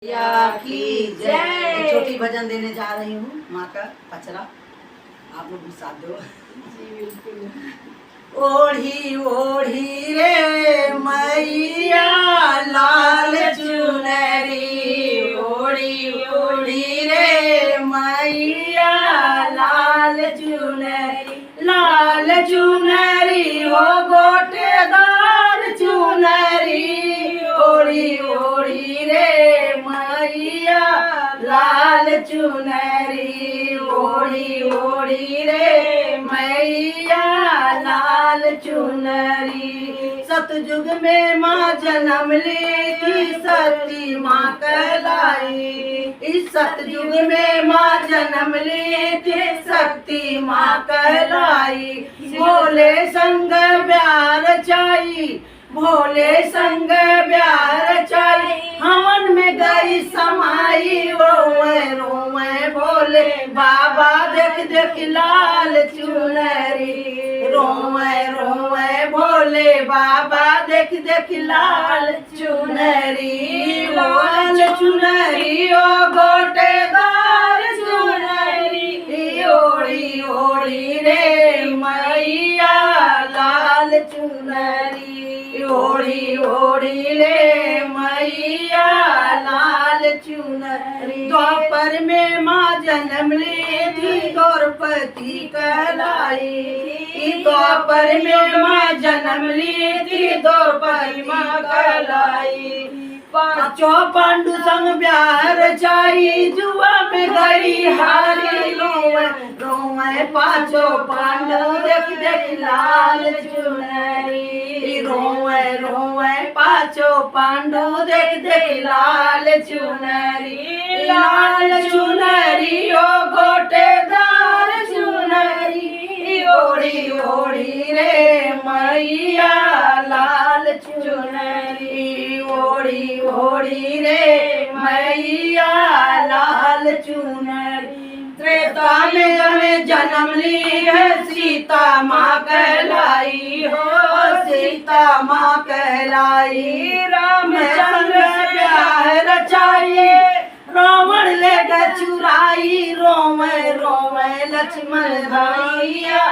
या की जय। छोटी भजन देने जा रही हूँ, माँ का पचरा, आप लोग भी साथ दो। ओढ़ी ओढ़ी रे मैया लाल चुनरी, ओढ़ी ओढ़ी रे मैया लाल चुनरी, लाल चुनरी हो गोटेदार चुनरी, ओढ़ी ओढ़ी रे मैया लाल चुनरी, ओढ़ी ओढ़ी रे मैया लाल चुनरी। सतयुग में माँ जन्म ली थी, सती माँ कहलाई। इस सतयुग में माँ जन्म ली थी, शक्ति माँ कहलाई। भोले संग प्यार चाई, भोले संग प्यार चाई, हवन में गई समाई। रोवे रोवे भोले बाबा देख देख लाल चुनरी, रोवे रोवे भोले बाबा देख देख लाल चुनरी, लाल चुनरी ओ गोटेदार चुनरी, ओढ़ी ओढ़ी रे मैया लाल चुनरी, ओढ़ी ओढ़ी रे मैया लाल चुनरी। द्वापर में माँ जन्म ली थी, द्रौपदी कहलाई। द्वापर में माँ जन्म ली थी, द्रौपदी माँ कहलाई। पांचों पांडु संग प्यार चाई, जुआ में गई हारी। रोवे रोवे पांचों पांडु देख देख लाल चुनरी, रोवे रोवे पांचों पांडु देख देख लाल चुनरी, लाल चुनरी ओ गोटेदार चुनरी, ओढ़ी ओढ़ी रे मैया लाल चुनरी, ओढ़ी ओढ़ी रे मैया लाल चुनरी। त्रेता में जन्म ली है, सीता माँ कहलाई हो, सीता माँ कहलाई। रामचंद्र प्यार रचाई, रावण ले चुराई। रोवे रोवे लक्ष्मण भैया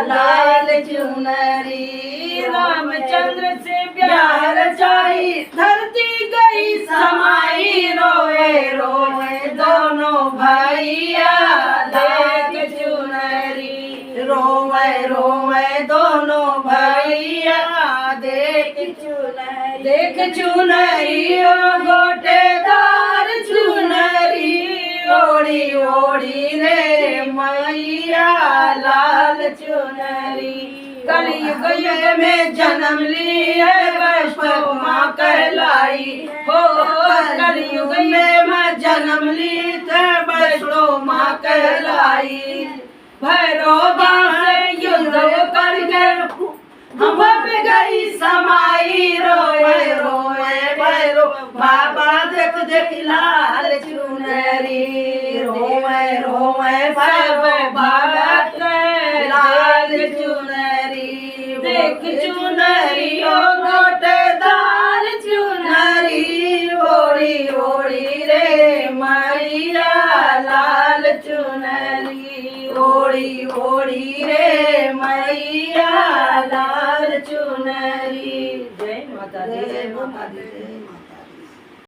लाल चुनरी, रामचंद्र से प्यार रचाई, धरती गई समाई। रोवे रोवे दोनों भैया देख चुनरी, रोवे रोवे दोनों भैया देख चुनरी, देख चुनरी ओ गोटेदार चुनरी, ओढ़ी ओढ़ी रे मैया लाल चुनरी। कलयुग युग में जन्म ली है, वैष्णव माँ कहलाई हो। कलयुग में मैं जन्म ली है, वैष्णव माँ कहलाई। भैरव बाण युद्ध कर गए, हम गई समाई। रोवे रोवे भैरव बाबा देख देख लाल चुनरी, रोवे रोवे भैरव बाबा लाल चुनरी, देख चुनरी ओ गोटेदार चुनरी, ओढ़ी ओढ़ी रे मैया लाल चुनरी, ओढ़ी ओढ़ी रे मैया लाल चुनरी। जय माता दी, जय माता दी।